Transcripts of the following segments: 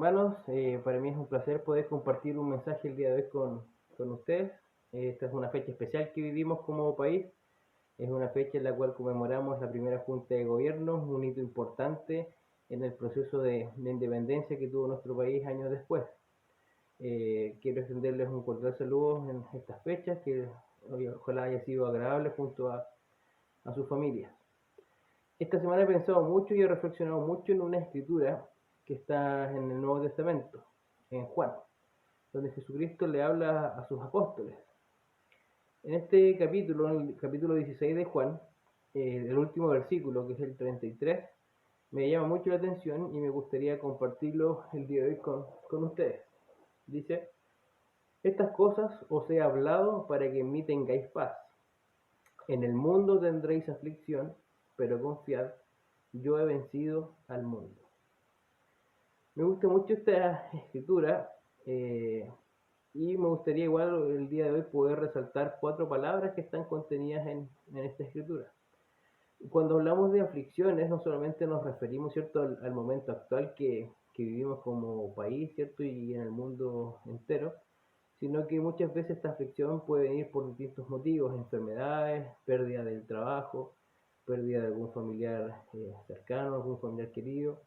hermanos, para mí es un placer poder compartir un mensaje el día de hoy con ustedes. Esta es una fecha especial que vivimos como país. Es una fecha en la cual conmemoramos la primera Junta de Gobierno, un hito importante en el proceso de independencia que tuvo nuestro país años después. Quiero extenderles un cordial saludo en estas fechas, que ojalá haya sido agradable junto a sus familias. Esta semana he pensado mucho y he reflexionado mucho en una escritura que está en el Nuevo Testamento, en Juan, donde Jesucristo le habla a sus apóstoles. En este capítulo, en el capítulo 16 de Juan, el último versículo, que es el 33, me llama mucho la atención y me gustaría compartirlo el día de hoy con ustedes. Dice: estas cosas os he hablado para que en mí tengáis paz. En el mundo tendréis aflicción, pero confiad, yo he vencido al mundo. Me gusta mucho esta escritura y me gustaría igual el día de hoy poder resaltar 4 palabras que están contenidas en esta escritura. Cuando hablamos de aflicciones, no solamente nos referimos, ¿cierto?, al momento actual que vivimos como país, ¿cierto?, y en el mundo entero, sino que muchas veces esta aflicción puede venir por distintos motivos: enfermedades, pérdida del trabajo, pérdida de algún familiar cercano, algún familiar querido,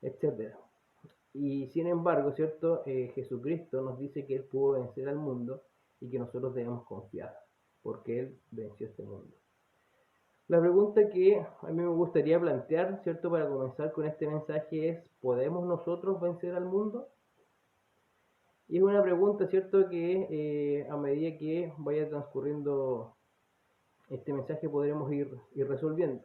etcétera. Y sin embargo, ¿cierto? Jesucristo nos dice que Él pudo vencer al mundo y que nosotros debemos confiar, porque Él venció este mundo. La pregunta que a mí me gustaría plantear, ¿cierto?, para comenzar con este mensaje es: ¿podemos nosotros vencer al mundo? Y es una pregunta, ¿cierto?, que a medida que vaya transcurriendo este mensaje podremos ir resolviendo.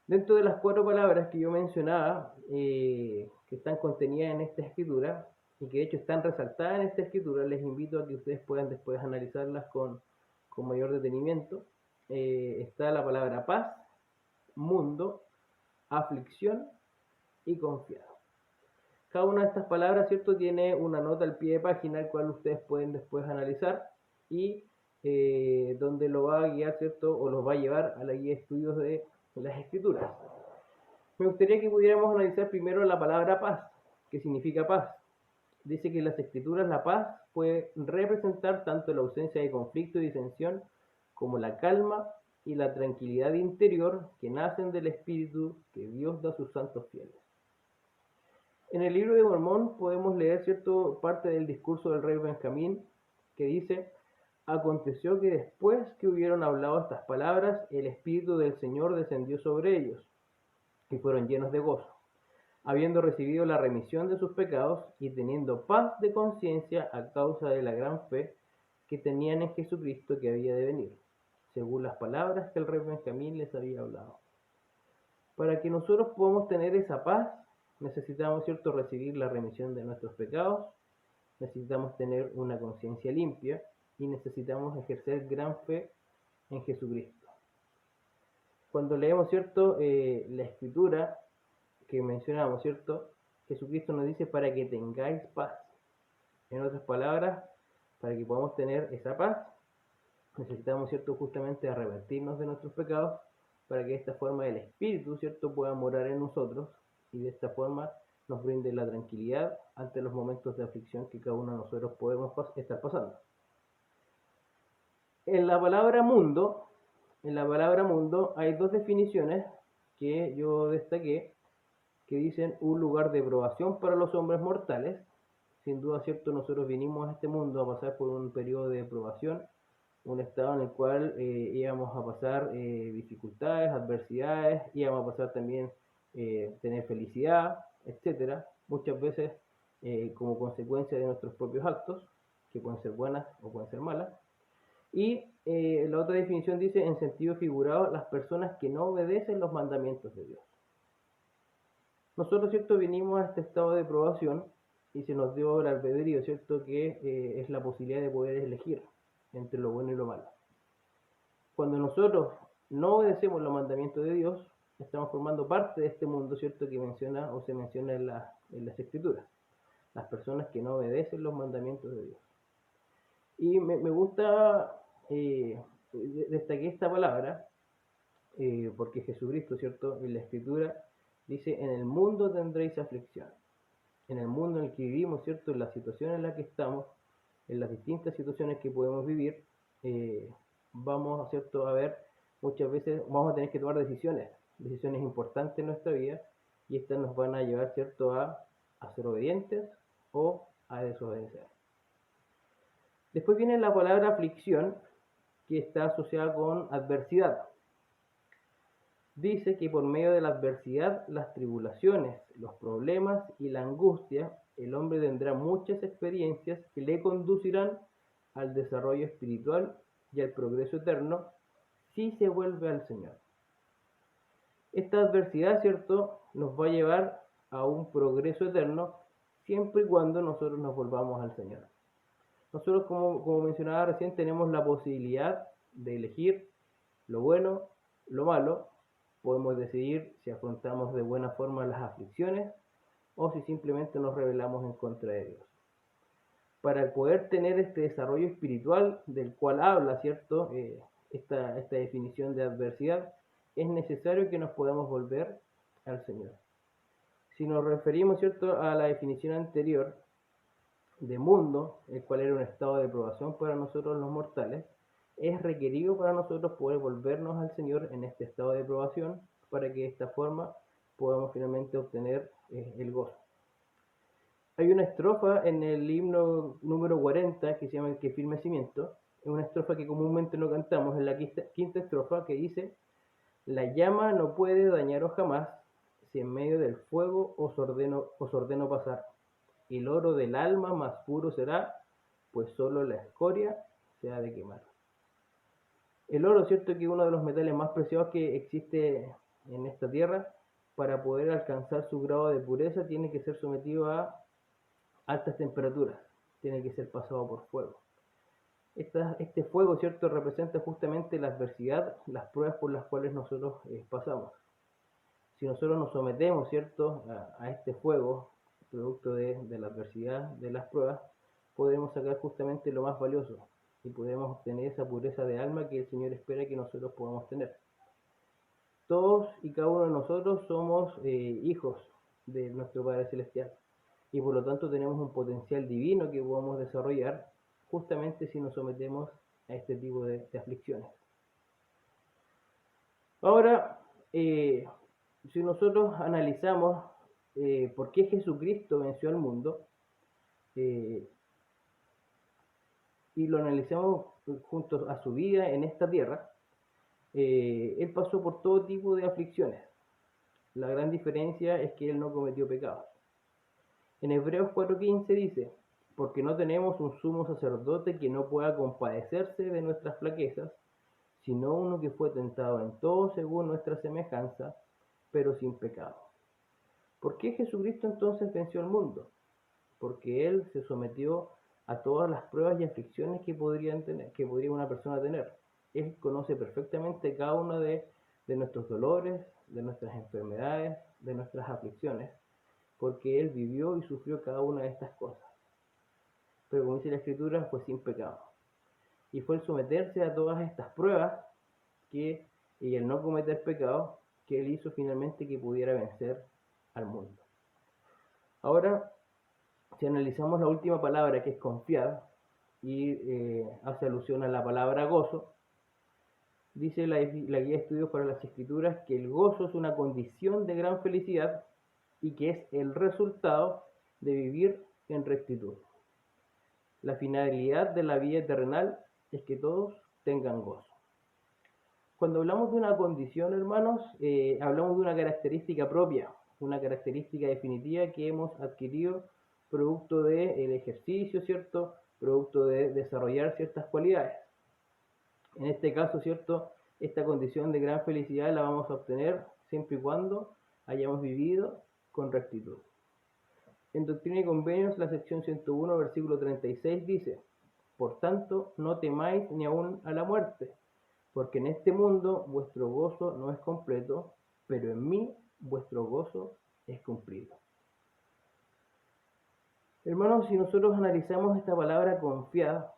Dentro de las 4 palabras que yo mencionaba, que están contenidas en esta escritura, y que de hecho están resaltadas en esta escritura, les invito a que ustedes puedan después analizarlas con mayor detenimiento. Está la palabra paz, mundo, aflicción y confiado. Cada una de estas palabras, ¿cierto?, tiene una nota al pie de página, el cual ustedes pueden después analizar y donde lo va a guiar, ¿cierto?, o los va a llevar a la guía de estudios de las escrituras. Me gustaría que pudiéramos analizar primero la palabra paz. ¿Qué significa paz? Dice que en las escrituras la paz puede representar tanto la ausencia de conflicto y disensión como la calma y la tranquilidad interior que nacen del espíritu que Dios da a sus santos fieles. En el libro de Mormón podemos leer, ¿cierto?, parte del discurso del rey Benjamín, que dice: aconteció que después que hubieron hablado estas palabras, el Espíritu del Señor descendió sobre ellos, y fueron llenos de gozo, habiendo recibido la remisión de sus pecados y teniendo paz de conciencia a causa de la gran fe que tenían en Jesucristo que había de venir, según las palabras que el rey Benjamín les había hablado. Para que nosotros podamos tener esa paz, necesitamos, ¿cierto?, recibir la remisión de nuestros pecados, necesitamos tener una conciencia limpia y necesitamos ejercer gran fe en Jesucristo. Cuando leemos, ¿cierto?, la escritura que mencionamos, ¿cierto?, Jesucristo nos dice para que tengáis paz. En otras palabras, para que podamos tener esa paz, necesitamos, ¿cierto?, justamente arrepentirnos de nuestros pecados, para que de esta forma el Espíritu, ¿cierto?, pueda morar en nosotros y de esta forma nos brinde la tranquilidad ante los momentos de aflicción que cada uno de nosotros podemos estar pasando. En la palabra mundo hay 2 definiciones que yo destaqué, que dicen: un lugar de probación para los hombres mortales. Sin duda, ¿cierto?, nosotros vinimos a este mundo a pasar por un periodo de probación, un estado en el cual íbamos a pasar dificultades, adversidades, íbamos a pasar también tener felicidad, etcétera, muchas veces como consecuencia de nuestros propios actos, que pueden ser buenas o pueden ser malas. Y la otra definición dice, en sentido figurado, las personas que no obedecen los mandamientos de Dios. Nosotros, ¿cierto?, vinimos a este estado de probación y se nos dio el albedrío, ¿cierto?, que es la posibilidad de poder elegir entre lo bueno y lo malo. Cuando nosotros no obedecemos los mandamientos de Dios, estamos formando parte de este mundo, ¿cierto?, que menciona o se menciona en las escrituras. Las personas que no obedecen los mandamientos de Dios. Y me gusta destacar esta palabra porque Jesucristo, ¿cierto?, en la escritura dice: en el mundo tendréis aflicción. en el mundo en el que vivimos, ¿cierto? En la situación en la que estamos, en las distintas situaciones que podemos vivir, vamos, ¿cierto? A ver, muchas veces vamos a tener que tomar decisiones importantes en nuestra vida, y estas nos van a llevar, ¿cierto?, a ser obedientes o a desobedecer. Después viene la palabra aflicción, que está asociada con adversidad. Dice que por medio de la adversidad, las tribulaciones, los problemas y la angustia, el hombre tendrá muchas experiencias que le conducirán al desarrollo espiritual y al progreso eterno si se vuelve al Señor. Esta adversidad, ¿cierto?, nos va a llevar a un progreso eterno siempre y cuando nosotros nos volvamos al Señor. Nosotros, como mencionaba recién, tenemos la posibilidad de elegir lo bueno, lo malo. Podemos decidir si afrontamos de buena forma las aflicciones o si simplemente nos rebelamos en contra de Dios. Para poder tener este desarrollo espiritual del cual habla, ¿cierto?, esta definición de adversidad, es necesario que nos podamos volver al Señor. Si nos referimos, ¿cierto?, a la definición anterior de mundo, el cual era un estado de probación para nosotros los mortales, es requerido para nosotros poder volvernos al Señor en este estado de probación, para que de esta forma podamos finalmente obtener el gozo. Hay una estrofa en el himno número 40 que se llama el Que firme cimiento. Es una estrofa que comúnmente no cantamos, en la quinta estrofa, que dice: la llama no puede dañaros jamás, si en medio del fuego os ordeno pasar. El oro del alma más puro será, pues solo la escoria se ha de quemar. El oro, cierto, que es uno de los metales más preciados que existe en esta tierra. Para poder alcanzar su grado de pureza tiene que ser sometido a altas temperaturas, tiene que ser pasado por fuego. Este fuego, cierto, representa justamente la adversidad, las pruebas por las cuales nosotros pasamos. Si nosotros nos sometemos, cierto, a este fuego, producto de la adversidad, de las pruebas, podremos sacar justamente lo más valioso y podremos obtener esa pureza de alma que el Señor espera que nosotros podamos tener. Todos y cada uno de nosotros somos hijos de nuestro Padre Celestial, y por lo tanto tenemos un potencial divino que podemos desarrollar justamente si nos sometemos a este tipo de aflicciones. Ahora, si nosotros analizamos por qué Jesucristo venció al mundo, y lo analizamos junto a su vida en esta tierra, Él pasó por todo tipo de aflicciones. La gran diferencia es que Él no cometió pecados. En Hebreos 4:15 dice: porque no tenemos un sumo sacerdote que no pueda compadecerse de nuestras flaquezas, sino uno que fue tentado en todo según nuestra semejanza, pero sin pecado. ¿Por qué Jesucristo entonces venció al mundo? Porque Él se sometió a todas las pruebas y aflicciones que podría una persona tener. Él conoce perfectamente cada uno de nuestros dolores, de nuestras enfermedades, de nuestras aflicciones, porque Él vivió y sufrió cada una de estas cosas. Pero como dice la Escritura, fue sin pecado. Y fue el someterse a todas estas pruebas y el no cometer pecado que Él hizo finalmente que pudiera vencer al mundo. Ahora, si analizamos la última palabra, que es confiar, y hace alusión a la palabra gozo, dice la guía de estudios para las Escrituras que el gozo es una condición de gran felicidad y que es el resultado de vivir en rectitud. La finalidad de la vida terrenal es que todos tengan gozo. Cuando hablamos de una condición, hermanos, hablamos de una característica propia, una característica definitiva que hemos adquirido producto del ejercicio, ¿cierto? Producto de desarrollar ciertas cualidades. En este caso, ¿cierto?, esta condición de gran felicidad la vamos a obtener siempre y cuando hayamos vivido con rectitud. En Doctrina y Convenios, la sección 101, versículo 36 dice: por tanto, no temáis ni aun a la muerte, porque en este mundo vuestro gozo no es completo, pero en mí vuestro gozo es cumplido. Hermanos, si nosotros analizamos esta palabra confiar,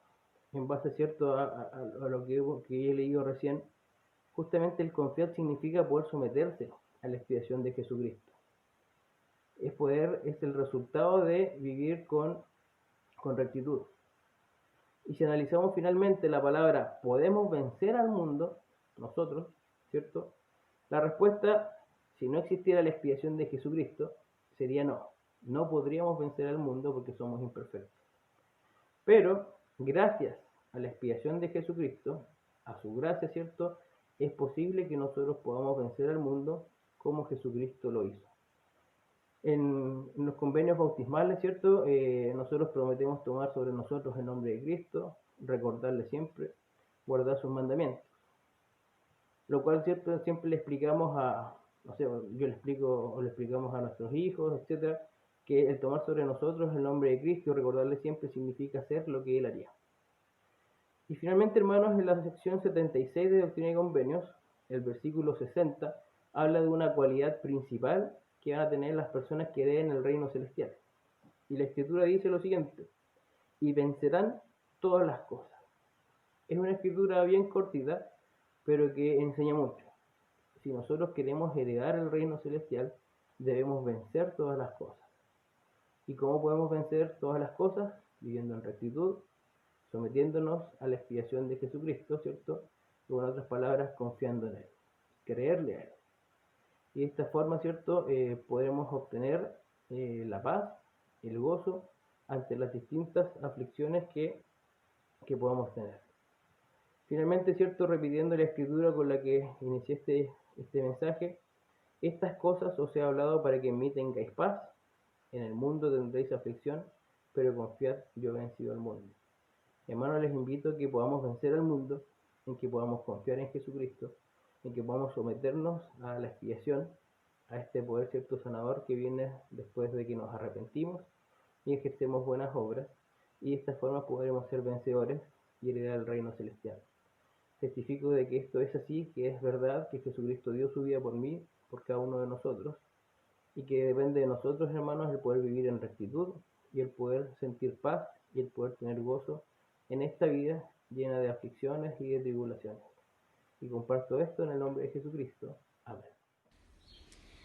en base, ¿cierto?, a lo que he leído recién, justamente el confiar significa poder someterse a la expiación de Jesucristo. es el resultado de vivir con rectitud. Y si analizamos finalmente la palabra podemos vencer al mundo, nosotros, ¿cierto? La respuesta, si no existiera la expiación de Jesucristo, sería no. No podríamos vencer al mundo porque somos imperfectos. Pero, gracias a la expiación de Jesucristo, a su gracia, ¿cierto? Es posible que nosotros podamos vencer al mundo como Jesucristo lo hizo. En los convenios bautismales, ¿cierto? Nosotros prometemos tomar sobre nosotros el nombre de Cristo, recordarle siempre, guardar sus mandamientos. Lo cual, ¿cierto? Siempre le explicamos no sé, yo le explico o le explicamos a nuestros hijos, etcétera, que el tomar sobre nosotros el nombre de Cristo y recordarle siempre significa hacer lo que Él haría. Y finalmente, hermanos, en la sección 76 de Doctrina y Convenios, el versículo 60, habla de una cualidad principal que van a tener las personas que hereden el reino celestial. Y la Escritura dice lo siguiente: y vencerán todas las cosas. Es una escritura bien cortita, pero que enseña mucho. Si nosotros queremos heredar el reino celestial, debemos vencer todas las cosas. ¿Y cómo podemos vencer todas las cosas? Viviendo en rectitud, sometiéndonos a la expiación de Jesucristo, ¿cierto? O en otras palabras, confiando en Él, creerle a Él. Y de esta forma, ¿cierto? Podremos obtener la paz, el gozo ante las distintas aflicciones que podamos tener. Finalmente, ¿cierto? Repitiendo la escritura con la que inicié este mensaje, estas cosas os he hablado para que en mí tengáis paz, en el mundo tendréis aflicción, pero confiad, yo he vencido al mundo. Hermanos, les invito a que podamos vencer al mundo, en que podamos confiar en Jesucristo, en que podamos someternos a la expiación, a este poder, ¿cierto?, sanador que viene después de que nos arrepentimos y ejercemos buenas obras, y de esta forma podremos ser vencedores y heredar el reino celestial. Testifico de que esto es así, que es verdad, que Jesucristo dio su vida por mí, por cada uno de nosotros, y que depende de nosotros, hermanos, el poder vivir en rectitud y el poder sentir paz y el poder tener gozo en esta vida llena de aflicciones y de tribulaciones. Y comparto esto en el nombre de Jesucristo. Amén.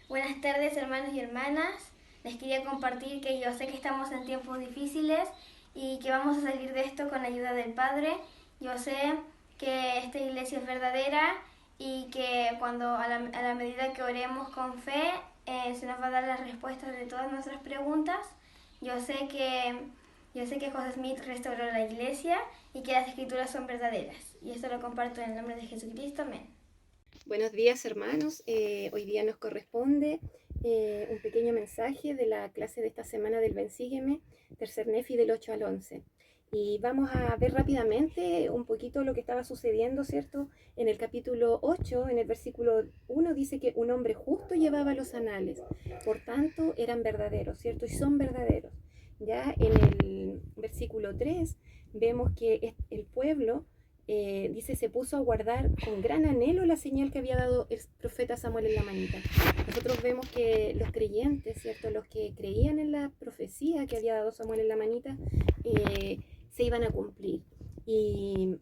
Buenas tardes, hermanos y hermanas. Les quería compartir que yo sé que estamos en tiempos difíciles y que vamos a salir de esto con la ayuda del Padre. Yo sé que esta iglesia es verdadera y que cuando a la medida que oremos con fe se nos va a dar las respuestas de todas nuestras preguntas. Yo sé que José Smith restauró la iglesia y que las escrituras son verdaderas. Y esto lo comparto en el nombre de Jesucristo. Amén. Buenos días, hermanos. Hoy día nos corresponde un pequeño mensaje de la clase de esta semana del Ven Sígueme, tercer Nefi del 8 al 11. Y vamos a ver rápidamente un poquito lo que estaba sucediendo, ¿cierto? En el capítulo 8, en el versículo 1, dice que un hombre justo llevaba los anales, por tanto eran verdaderos, ¿cierto? Y son verdaderos. Ya en el versículo 3 vemos que el pueblo dice, se puso a guardar con gran anhelo la señal que había dado el profeta Samuel en la manita. Nosotros vemos que los creyentes, ¿cierto? Los que creían en la profecía que había dado Samuel en la manita, se iban a cumplir. Y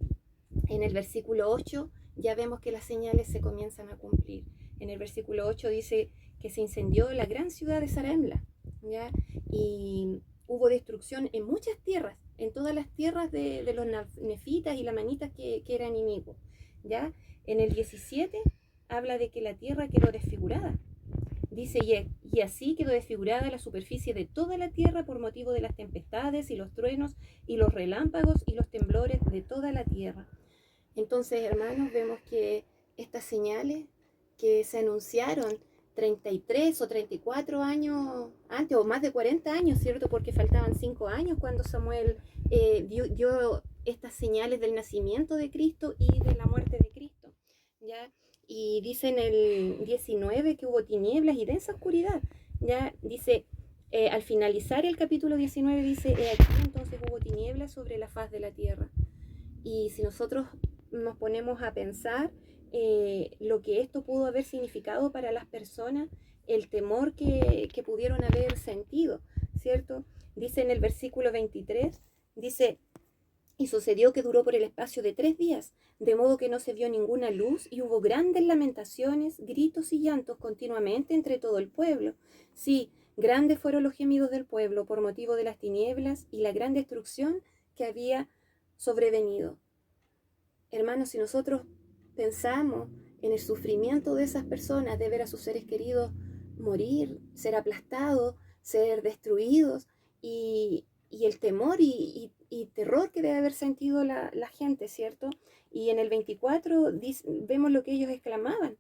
en el versículo 8 ya vemos que las señales se comienzan a cumplir. En el versículo 8 dice que se incendió la gran ciudad de Zaremla, ¿ya? Y hubo destrucción en muchas tierras, en todas las tierras de los nefitas y lamanitas que eran enemigos, ¿ya? En el 17 habla de que la tierra quedó desfigurada. Dice, y así quedó desfigurada la superficie de toda la tierra por motivo de las tempestades y los truenos y los relámpagos y los temblores de toda la tierra. Entonces, hermanos, vemos que estas señales que se anunciaron 33 o 34 años antes, o más de 40 años, ¿cierto? Porque faltaban 5 años cuando Samuel dio estas señales del nacimiento de Cristo y de la muerte de Cristo, ¿ya? Y dice en el 19 que hubo tinieblas y densa oscuridad, ¿ya? Dice, al finalizar el capítulo 19 dice, aquí entonces hubo tinieblas sobre la faz de la tierra. Y si nosotros nos ponemos a pensar lo que esto pudo haber significado para las personas, el temor que pudieron haber sentido, ¿cierto? Dice en el versículo 23, dice, y sucedió que duró por el espacio de 3 días, de modo que no se vio ninguna luz, y hubo grandes lamentaciones, gritos y llantos continuamente entre todo el pueblo. Sí, Grandes fueron los gemidos del pueblo por motivo de las tinieblas y la gran destrucción que había sobrevenido. Hermanos, si nosotros pensamos en el sufrimiento de esas personas, de ver a sus seres queridos morir, ser aplastados, ser destruidos, y el temor y terror que debe haber sentido la gente, ¿cierto? Y en el 24 vemos lo que ellos exclamaban.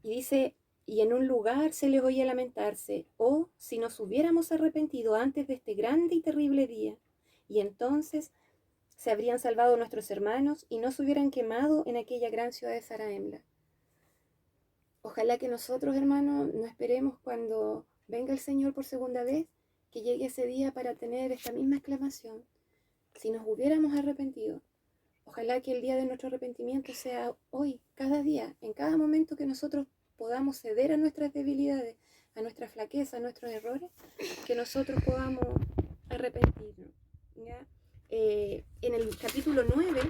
Y dice, y en un lugar se les oía lamentarse, oh, si nos hubiéramos arrepentido antes de este grande y terrible día, y entonces se habrían salvado nuestros hermanos y no se hubieran quemado en aquella gran ciudad de Zarahemla. Ojalá que nosotros, hermanos, no esperemos cuando venga el Señor por segunda vez, que llegue ese día para tener esta misma exclamación. Si nos hubiéramos arrepentido, ojalá que el día de nuestro arrepentimiento sea hoy, cada día, en cada momento que nosotros podamos ceder a nuestras debilidades, a nuestra flaqueza, a nuestros errores, que nosotros podamos arrepentirnos, ¿ya? En el capítulo 9,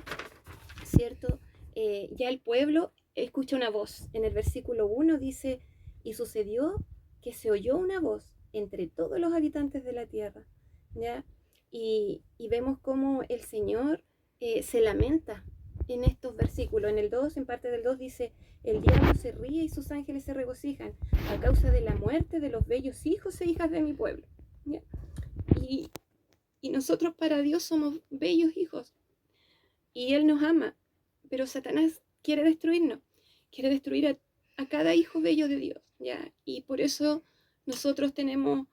¿cierto? Ya el pueblo escucha una voz. En el versículo 1 dice, y sucedió que se oyó una voz entre todos los habitantes de la tierra, ¿ya? Y vemos cómo el Señor se lamenta en estos versículos. En el 2, en parte del 2 dice, el diablo se ríe y sus ángeles se regocijan a causa de la muerte de los bellos hijos e hijas de mi pueblo, ¿ya? Y nosotros para Dios somos bellos hijos y Él nos ama, pero Satanás quiere destruirnos, quiere destruir a cada hijo bello de Dios, ¿ya? Y por eso nosotros tenemos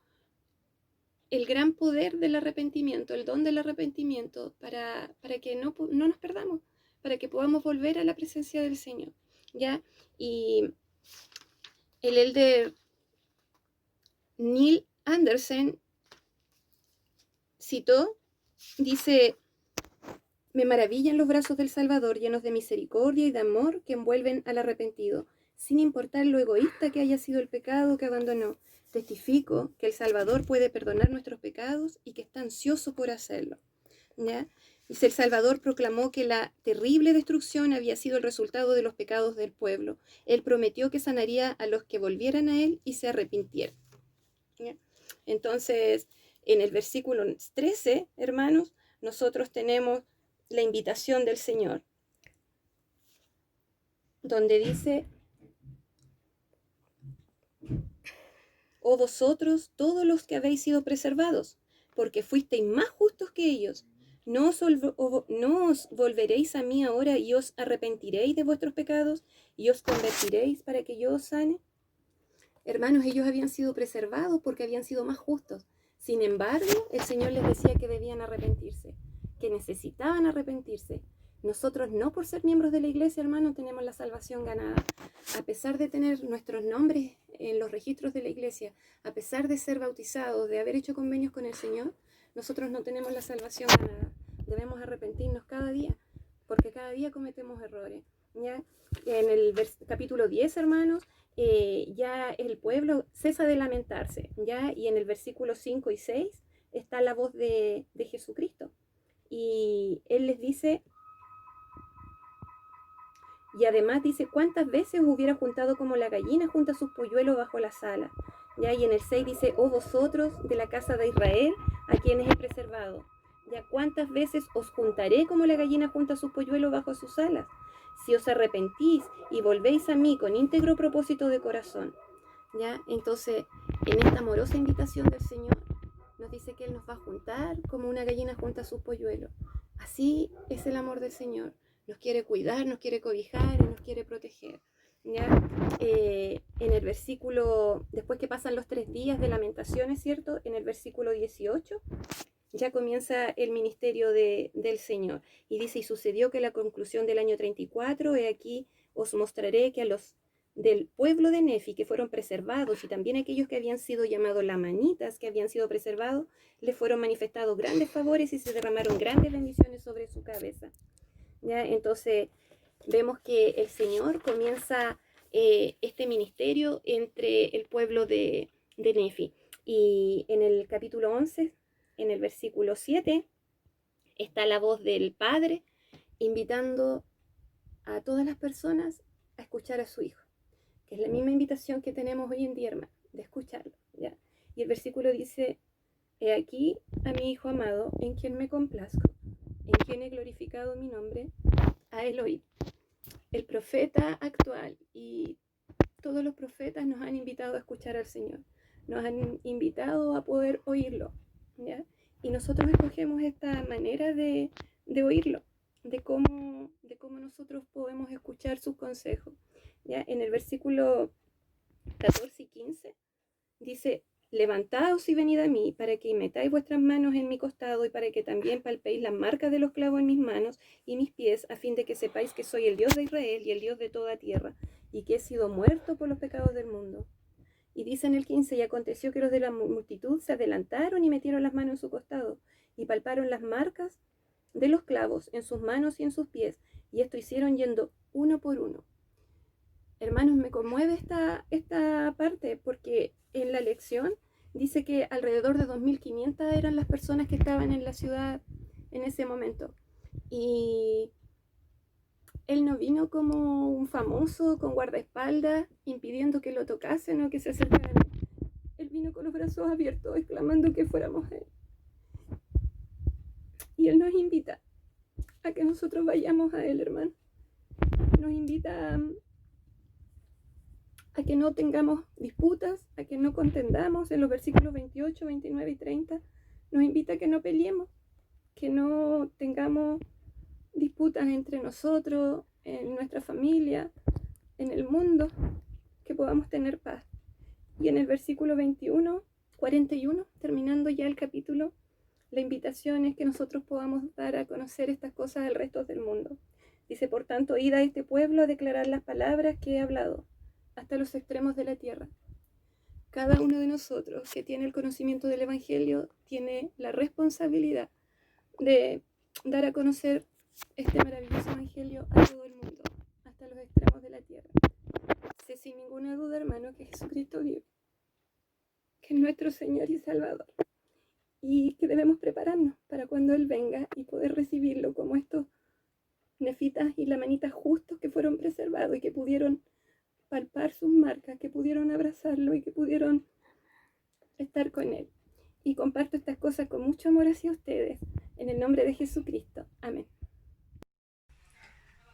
el gran poder del arrepentimiento, el don del arrepentimiento, para que no nos perdamos, para que podamos volver a la presencia del Señor, ¿ya? Y el elder Neil Anderson citó, dice, me maravillan los brazos del Salvador llenos de misericordia y de amor que envuelven al arrepentido, sin importar lo egoísta que haya sido el pecado que abandonó. Testifico que el Salvador puede perdonar nuestros pecados y que está ansioso por hacerlo, ¿ya? Dice, el Salvador proclamó que la terrible destrucción había sido el resultado de los pecados del pueblo. Él prometió que sanaría a los que volvieran a Él y se arrepintieran, ¿ya? Entonces, en el versículo 13, hermanos, nosotros tenemos la invitación del Señor, donde dice, oh vosotros, todos los que habéis sido preservados, porque fuisteis más justos que ellos, ¿no os volveréis a mí ahora y os arrepentiréis de vuestros pecados y os convertiréis para que yo os sane? Hermanos, ellos habían sido preservados porque habían sido más justos. Sin embargo, el Señor les decía que debían arrepentirse, que necesitaban arrepentirse. Nosotros no por ser miembros de la iglesia, hermanos, tenemos la salvación ganada. A pesar de tener nuestros nombres en los registros de la iglesia, a pesar de ser bautizados, de haber hecho convenios con el Señor, nosotros no tenemos la salvación ganada. Debemos arrepentirnos cada día, porque cada día cometemos errores, ¿ya? En el capítulo 10, hermanos, ya el pueblo cesa de lamentarse, ¿ya? Y en el versículo 5 y 6 está la voz de Jesucristo. Y Él les dice, y además dice, ¿cuántas veces hubiera juntado como la gallina junta sus polluelos bajo las alas? ¿Ya? Y en el 6 dice, oh vosotros de la casa de Israel, a quienes he preservado. ¿Ya? ¿Cuántas veces os juntaré como la gallina junta sus polluelos bajo sus alas? Si os arrepentís y volvéis a mí con íntegro propósito de corazón. ¿Ya? Entonces, en esta amorosa invitación del Señor, nos dice que Él nos va a juntar como una gallina junta sus polluelos. Así es el amor del Señor. Nos quiere cuidar, nos quiere cobijar y nos quiere proteger, ¿ya? En el versículo, después que pasan los 3 días de lamentaciones, ¿cierto? En el versículo 18, ya comienza el ministerio del Señor. Y dice, y sucedió que la conclusión del año 34, he aquí, os mostraré que a los del pueblo de Nefi, que fueron preservados, y también aquellos que habían sido llamados lamanitas, que habían sido preservados, les fueron manifestados grandes favores y se derramaron grandes bendiciones sobre su cabeza. ¿Ya? Entonces vemos que el Señor comienza este ministerio entre el pueblo de Nefi. Y en el capítulo 11, en el versículo 7, está la voz del Padre invitando a todas las personas a escuchar a su Hijo, que es la misma invitación que tenemos hoy en día, hermano, de escucharlo, ¿ya? Y el versículo dice, he aquí a mi Hijo amado, en quien me complazco, en quien he glorificado mi nombre, a él oíd. El profeta actual y todos los profetas nos han invitado a escuchar al Señor, nos han invitado a poder oírlo, ¿ya? Y nosotros escogemos esta manera de oírlo, de cómo nosotros podemos escuchar sus consejos, ¿ya? En el versículo 14 y 15 dice, levantaos y venid a mí, para que metáis vuestras manos en mi costado y para que también palpéis las marcas de los clavos en mis manos y mis pies, a fin de que sepáis que soy el Dios de Israel y el Dios de toda tierra, y que he sido muerto por los pecados del mundo. Y dice en el 15, y aconteció que los de la multitud se adelantaron y metieron las manos en su costado, y palparon las marcas de los clavos en sus manos y en sus pies, y esto hicieron yendo uno por uno. Hermanos, me conmueve esta parte porque en la lección dice que alrededor de 2.500 eran las personas que estaban en la ciudad en ese momento. Y él no vino como un famoso con guardaespaldas impidiendo que lo tocasen o que se acercaran. Él vino con los brazos abiertos exclamando que fuéramos a él. Y él nos invita a que nosotros vayamos a él, hermano. Nos invita a que no tengamos disputas, a que no contendamos. En los versículos 28, 29 y 30 nos invita a que no peleemos, que no tengamos disputas entre nosotros, en nuestra familia, en el mundo, que podamos tener paz. Y en el versículo 21, 41, terminando ya el capítulo, la invitación es que nosotros podamos dar a conocer estas cosas al resto del mundo. Dice, por tanto, id a este pueblo a declarar las palabras que he hablado hasta los extremos de la tierra. Cada uno de nosotros que tiene el conocimiento del Evangelio tiene la responsabilidad de dar a conocer este maravilloso Evangelio a todo el mundo, hasta los extremos de la tierra. Sé sin ninguna duda, hermano, que Jesucristo vive, que es nuestro Señor y Salvador, y que debemos prepararnos para cuando Él venga y poder recibirlo como estos nefitas y lamanitas justos que fueron preservados y que pudieron palpar sus marcas, que pudieron abrazarlo y que pudieron estar con Él. Y comparto estas cosas con mucho amor hacia ustedes, en el nombre de Jesucristo. Amén.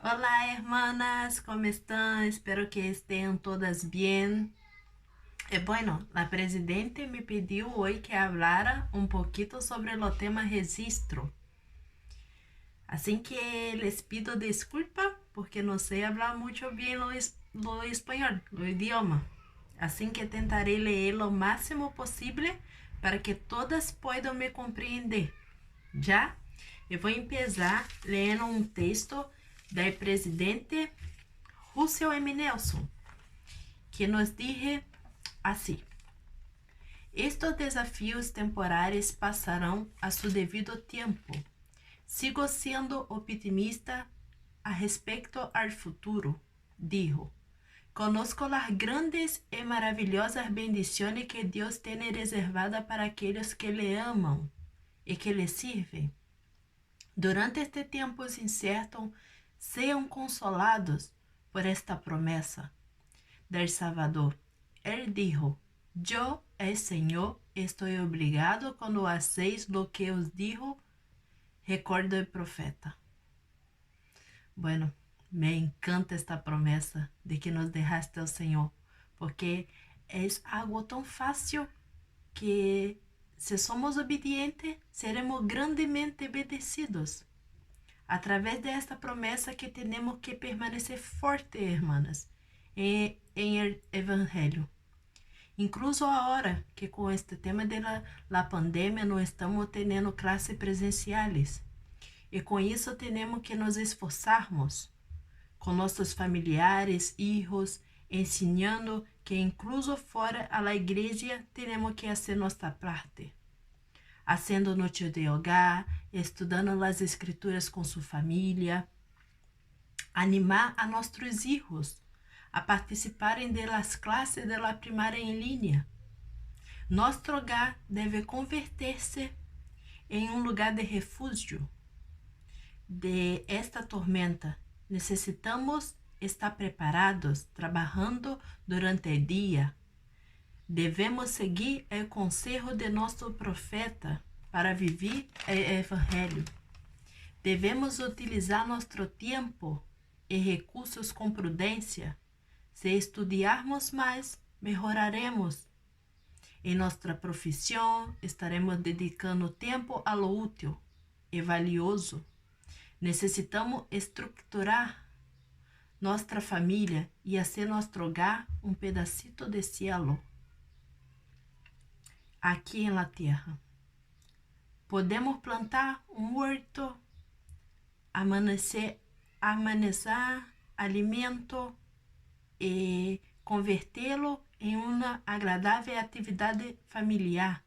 Hola hermanas, ¿cómo están? Espero que estén todas bien. Bueno, la presidente me pidió hoy que hablara un poquito sobre el tema registro. Así que les pido disculpa porque no sé hablar mucho bien lo español, lo idioma. Así que tentaré leer lo máximo posible para que todas puedan me comprender. ¿Ya? Eu vou empezar lendo um texto del presidente Russell M. Nelson, que nos dice assim: estes desafios temporários passarão a su devido tempo. Sigo sendo optimista a respeito ao futuro, dijo. Conozco las grandes y maravillosas bendiciones que Dios tiene reservadas para aquellos que le aman y que le sirven. Durante este tiempo incierto, sean consolados por esta promesa del Salvador. Él dijo, yo, el Señor, estoy obligado cuando hacéis lo que os dijo, recuerdo el profeta. Bueno, me encanta esta promesa de que nos dejaste el Señor, porque es algo tan fácil que si somos obedientes, seremos grandemente bendecidos. A través de esta promesa que tenemos que permanecer fuertes, hermanas, en el Evangelio. Incluso ahora que con este tema de la pandemia no estamos teniendo clases presenciales. Y con eso tenemos que nos esforzarmos con nuestros familiares, hijos, enseñando que incluso fuera a la iglesia tenemos que hacer nuestra parte. Haciendo noche de hogar, estudando las escrituras con su familia, animar a nuestros hijos a participarem de las clases de la primaria en línea. Nuestro hogar debe convertirse en un lugar de refugio de esta tormenta. Necesitamos estar preparados, trabajando durante el día, Devemos seguir o conselho de nosso profeta para viver o Evangelho. Devemos utilizar nosso tempo e recursos com prudência. Se estudarmos mais, melhoraremos. Em nossa profissão, estaremos dedicando tempo a lo útil e valioso. Necessitamos estruturar nossa família e fazer nosso hogar um pedacito de cielo aqui em la tierra. Podemos plantar um huerto, amanecer alimento e convertê-lo em uma agradável atividade familiar.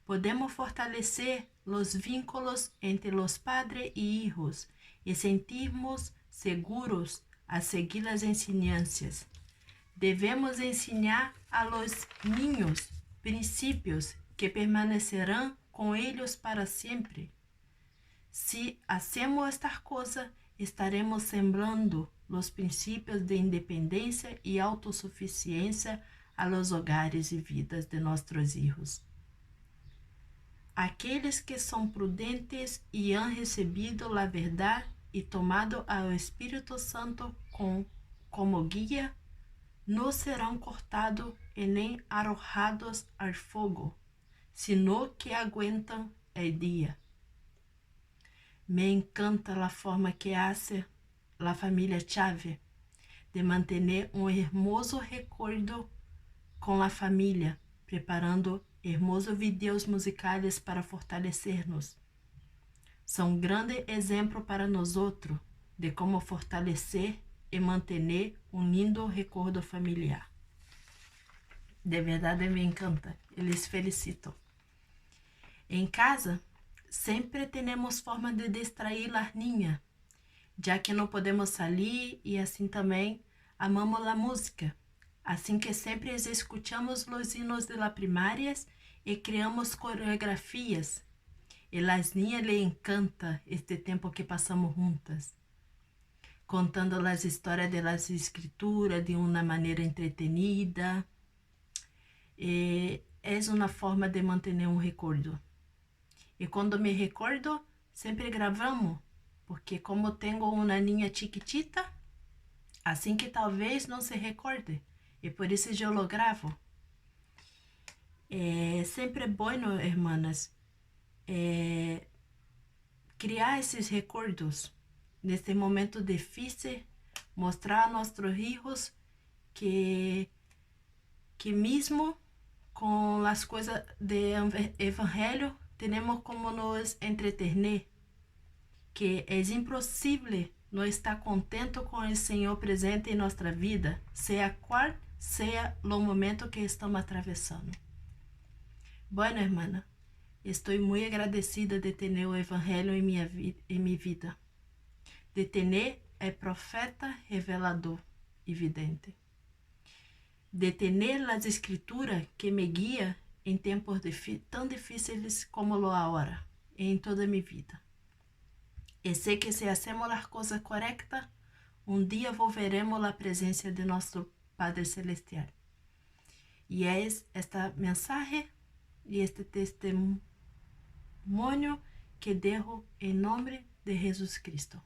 Podemos fortalecer os vínculos entre os padres e hijos e sentirmos seguros a seguir as ensinanças. Devemos ensinar a los niños princípios que permanecerão com eles para sempre. Se hacemos estas coisas, estaremos sembrando os princípios de independência e autossuficiência a los hogares e vidas de nossos hijos. Aqueles que são prudentes e han recebido a verdade e tomado ao Espírito Santo como guia, não serão cortados e nem arrojados ao fogo, sino que aguentam o dia. Me encanta a forma que hace a família Chávez de manter um hermoso recuerdo com a família, preparando hermosos vídeos musicais para fortalecer-nos. São um grande exemplo para nós outros de como fortalecer e manter um lindo recuerdo familiar. De verdade me encanta, eles felicito. Em casa, sempre temos forma de distrair as niñas, já que não podemos sair e assim também amamos a música. Assim que sempre escutamos os hinos de la primarias e criamos coreografias. E las niñas le encanta este tempo que passamos juntas, contando as histórias de las escrituras de uma maneira entretenida. É uma forma de manter um recuerdo. E quando me recordo, sempre gravamos, porque como tenho uma niña chiquitita, assim que talvez não se recorde, e por isso eu lo gravo. É sempre bom, hermanas, criar esses recuerdos neste momento difícil, mostrar a nossos filhos que mesmo com as coisas do Evangelho, temos como nos entretener, que é impossível não estar contente com o Senhor presente em nossa vida, seja qual seja o momento que estamos atravessando. Bueno, hermana, estou muito agradecida de ter o Evangelho em minha vida, de ter o profeta revelador e vidente, de ter as escrituras que me guia em tempos tão difíceis como lo agora, em toda minha vida. E sei que se hacemos as coisas corretas, um dia volveremos à presença de nosso Padre Celestial. E é esta mensagem e este testemunho que dejo em nome de Jesus Cristo.